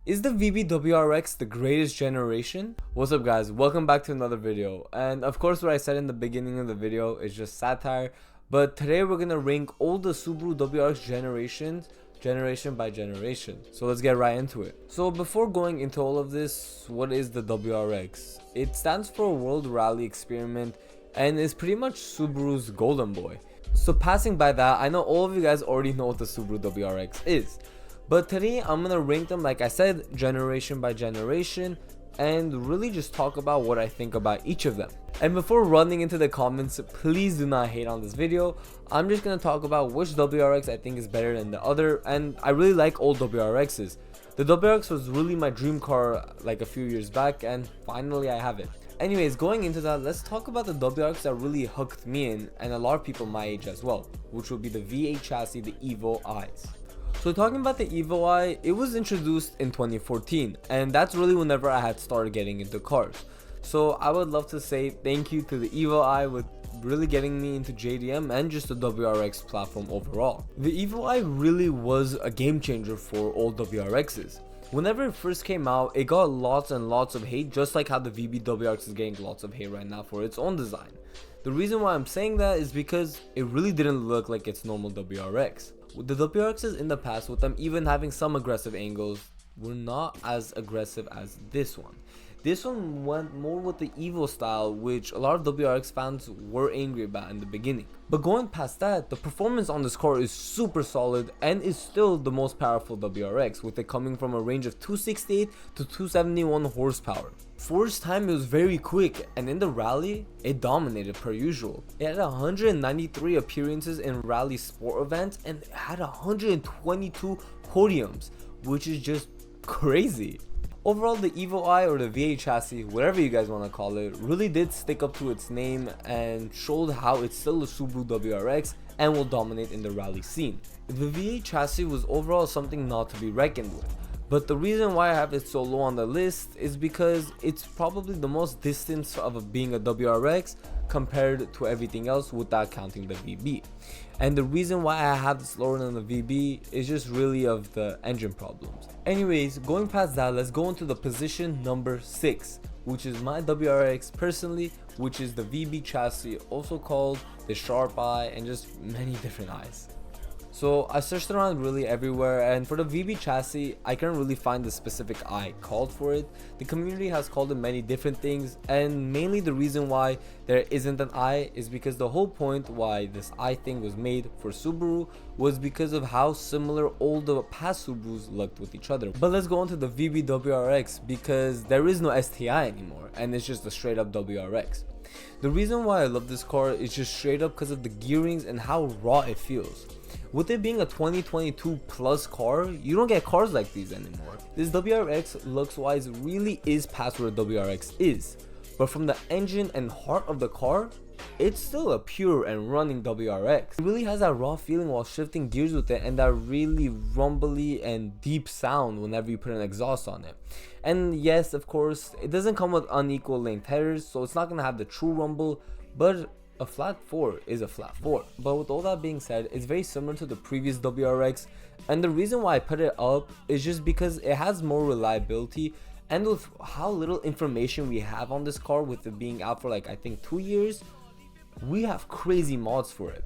Is the VB WRX the greatest generation? What's up guys, welcome back to another video. And of course what I said in the beginning of the video is just satire, but today we're gonna rank all the Subaru WRX generations generation by generation. So let's get right into it. So before going into all of this, what is the WRX? It stands for World Rally Experiment and is pretty much Subaru's golden boy. So passing by that, I know all of you guys already know what the Subaru WRX is. But today I'm gonna rank them, like I said, generation by generation, and really just talk about what I think about each of them. And before running into the comments, please do not hate on this video. I'm just gonna talk about which WRX I think is better than the other, and I really like old WRXs. The WRX was really my dream car like a few years back, and finally I have it. Anyways, going into that, let's talk about the WRX that really hooked me in, and a lot of people my age as well, which would be the V8 chassis, the Evo Eyes. So talking about the Evo Eye, it was introduced in 2014, and that's really whenever I had started getting into cars. So I would love to say thank you to the Evo Eye with really getting me into JDM and just the WRX platform overall. The Evo Eye really was a game changer for all WRXs. Whenever it first came out, it got lots and lots of hate, just like how the VB WRX is getting lots of hate right now for its own design. The reason why I'm saying that is because it really didn't look like its normal WRX. The WRXs in the past, with them even having some aggressive angles, were not as aggressive as this one. This one went more with the Evo style, which a lot of WRX fans were angry about in the beginning. But going past that, the performance on this car is super solid and is still the most powerful WRX, with it coming from a range of 268 to 271 horsepower. For its time, it was very quick, and in the rally, it dominated per usual. It had 193 appearances in rally sport events and it had 122 podiums, which is just crazy. Overall, the Evo Eye, or the V8 chassis, whatever you guys want to call it, really did stick up to its name and showed how it's still a Subaru WRX and will dominate in the rally scene. The V8 chassis was overall something not to be reckoned with. But the reason why I have it so low on the list is because it's probably the most distance of being a WRX compared to everything else, without counting the VB. And the reason why I have this lower than the VB is just really of the engine problems. Anyways, going past that, let's go into the position number 6, which is my WRX personally, which is the VB chassis, also called the Sharp Eye, and just many different eyes. So I searched around really everywhere, and for the VB chassis, I couldn't really find the specific eye called for it. The community has called it many different things, and mainly the reason why there isn't an eye is because the whole point why this eye thing was made for Subaru was because of how similar all the past Subarus looked with each other. But let's go on to the VB WRX, because there is no STI anymore, and it's just a straight up WRX. The reason why I love this car is just straight up because of the gearings and how raw it feels. With it being a 2022 plus car, you don't get cars like these anymore. This WRX looks wise really is past where a WRX is, but from the engine and heart of the car, it's still a pure and running WRX. It really has that raw feeling while shifting gears with it, and that really rumbly and deep sound whenever you put an exhaust on it. And yes, of course, it doesn't come with unequal length headers, so it's not going to have the true rumble, but a flat 4 is a flat 4. But with all that being said, it's very similar to the previous WRX, and the reason why I put it up is just because it has more reliability, and with how little information we have on this car, with it being out for like I think 2 years, we have crazy mods for it.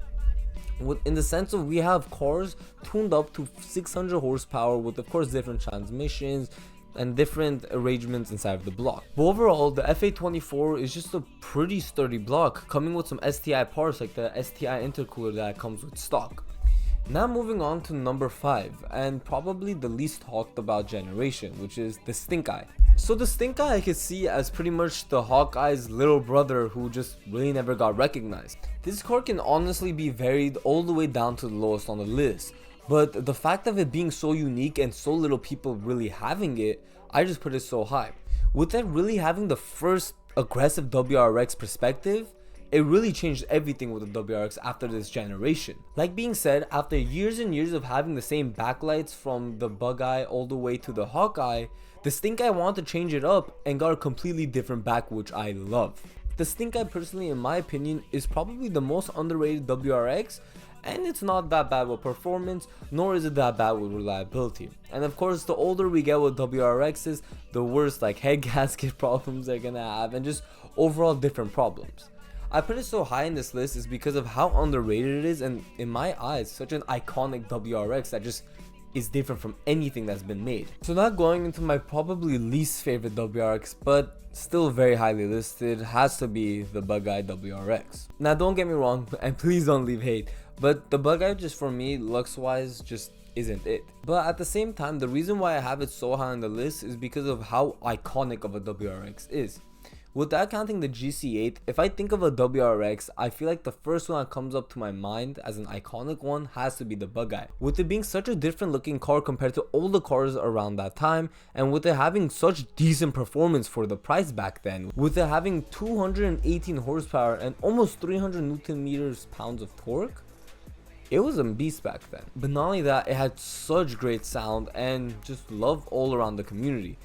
In the sense of, we have cars tuned up to 600 horsepower with of course different transmissions and different arrangements inside of the block. But overall, the FA24 is just a pretty sturdy block, coming with some STI parts like the STI intercooler that comes with stock. Now moving on to number 5, and probably the least talked about generation, which is the Stink Eye. So the Stink Eye I could see as pretty much the Hawkeye's little brother who just really never got recognized. This car can honestly be varied all the way down to the lowest on the list. But the fact of it being so unique and so little people really having it, I just put it so high. With it really having the first aggressive WRX perspective, it really changed everything with the WRX after this generation. Like being said, after years and years of having the same backlights from the Bug Eye all the way to the Hawkeye, the Stink Eye wanted to change it up and got a completely different back, which I love. The Stink Eye personally, in my opinion, is probably the most underrated WRX, and it's not that bad with performance, nor is it that bad with reliability. And of course, the older we get with WRXs, the worse like head gasket problems they're gonna have, and just overall different problems. I put it so high in this list is because of how underrated it is, and in my eyes, such an iconic WRX that just is different from anything that's been made. So now going into my probably least favorite WRX, but still very highly listed, has to be the Bug-Eye WRX. Now don't get me wrong, and please don't leave hate, but the Bug-Eye just for me, looks wise, just isn't it. But at the same time, the reason why I have it so high on the list is because of how iconic of a WRX is. Without counting the GC8, if I think of a WRX, I feel like the first one that comes up to my mind as an iconic one has to be the Bug-Eye. With it being such a different looking car compared to all the cars around that time, and with it having such decent performance for the price back then, with it having 218 horsepower and almost 300 Newton meters pounds of torque, it was a beast back then. But not only that, it had such great sound and just love all around the community.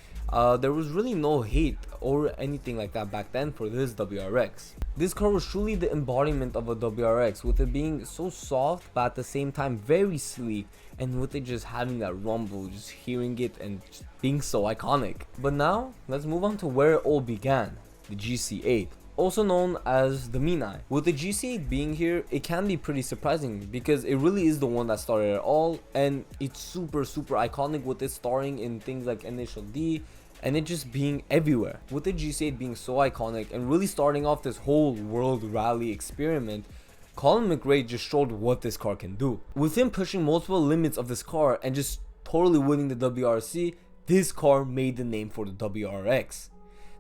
There was really no hate or anything like that back then for this WRX. This car was truly the embodiment of a WRX, with it being so soft but at the same time very sleek, and with it just having that rumble, just hearing it and just being so iconic. But now let's move on to where it all began, the GC8, also known as the Mean Eye. With the GC8 being here, it can be pretty surprising because it really is the one that started it all, and it's super iconic with it starring in things like Initial D and it just being everywhere. With the GC8 being so iconic and really starting off this whole world rally experiment, Colin McRae just showed what this car can do. With him pushing multiple limits of this car and just totally winning the WRC, this car made the name for the WRX.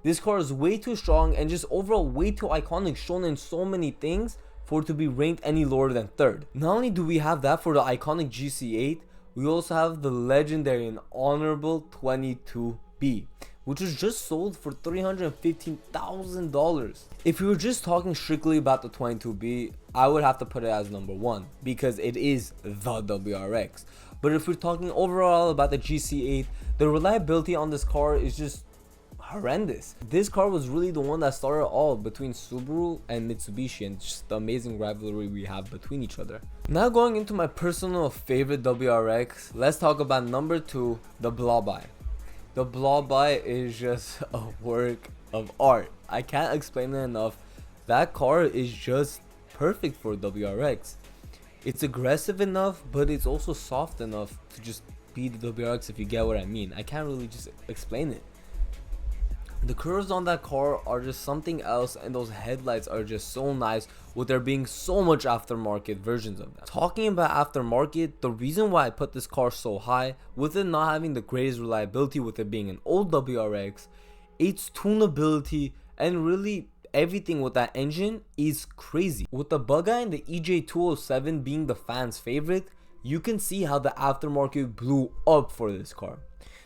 This car is way too strong and just overall way too iconic, shown in so many things for it to be ranked any lower than third. Not only do we have that for the iconic GC8, we also have the legendary and honorable 22B, which was just sold for $315,000. If we were just talking strictly about the 22B, I would have to put it as number one because it is the WRX. But if we're talking overall about the GC8, the reliability on this car is just horrendous. This car was really the one that started all between Subaru and Mitsubishi, and just the amazing rivalry we have between each other. Now going into my personal favorite WRX, let's talk about number two, the Blob-Eye. The Blob-Eye is just a work of art. I can't explain it enough. That car is just perfect for WRX. It's aggressive enough, but it's also soft enough to just be the WRX, if you get what I mean. I can't really just explain it. The curves on that car are just something else, and those headlights are just so nice with there being so much aftermarket versions of them. Talking about aftermarket, the reason why I put this car so high, with it not having the greatest reliability, with it being an old WRX, its tunability and really everything with that engine is crazy. With the Bug-Eye and the EJ207 being the fans' favorite, you can see how the aftermarket blew up for this car.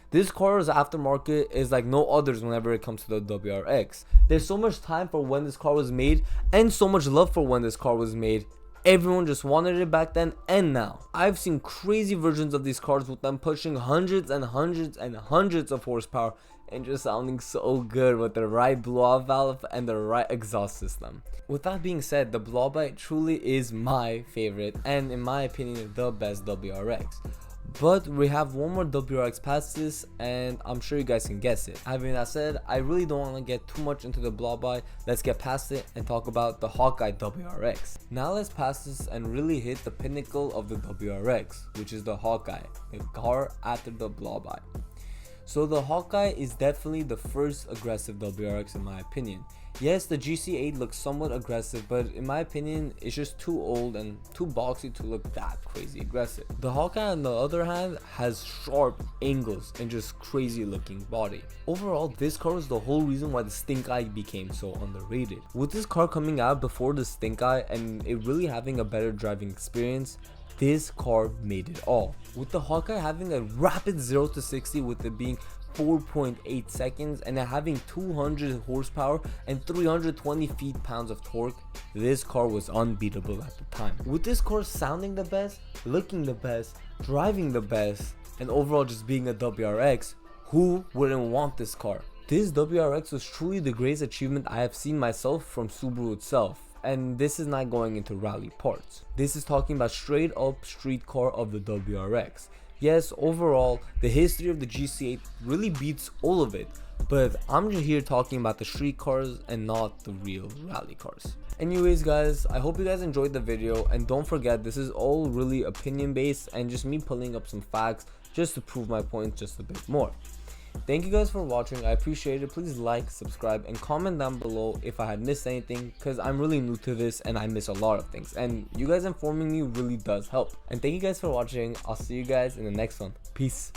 This car's aftermarket is like no others whenever it comes to the WRX. There's so much time for when this car was made and so much love for when this car was made. Everyone just wanted it back then and now. I've seen crazy versions of these cars with them pushing hundreds and hundreds and hundreds of horsepower and just sounding so good with the right blow-off valve and the right exhaust system. With that being said, the Blob-Eye truly is my favorite and in my opinion the best WRX. But we have one more WRX past this, and I'm sure you guys can guess it. Having that said, I really don't want to get too much into the Blob-Eye. Let's get past it and talk about the Hawkeye WRX. Now let's pass this and really hit the pinnacle of the WRX, which is the Hawkeye, the car after the Blob-Eye. So the Hawkeye is definitely the first aggressive WRX in my opinion. Yes, the GC8 looks somewhat aggressive, but in my opinion, it's just too old and too boxy to look that crazy aggressive. The Hawkeye, on the other hand, has sharp angles and just crazy looking body. Overall, this car was the whole reason why the Stink Eye became so underrated. With this car coming out before the Stink Eye and it really having a better driving experience, this car made it all. With the Hawkeye having a rapid 0 to 60 with it being 4.8 seconds and having 200 horsepower and 320 feet-pounds of torque, this car was unbeatable at the time. With this car sounding the best, looking the best, driving the best, and overall just being a WRX, who wouldn't want this car? This WRX was truly the greatest achievement I have seen myself from Subaru itself. and this is not going into rally parts. This is talking about straight up street car of the WRX. Yes, overall, the history of the GC8 really beats all of it, but I'm just here talking about the street cars and not the real rally cars. Anyways guys, I hope you guys enjoyed the video, and don't forget, this is all really opinion based and just me pulling up some facts just to prove my point just a bit more. Thank you guys for watching. I appreciate it. Please like, subscribe, and comment down below if I had missed anything, because I'm really new to this and I miss a lot of things, and you guys informing me really does help. And thank you guys for watching. I'll see you guys in the next one. Peace.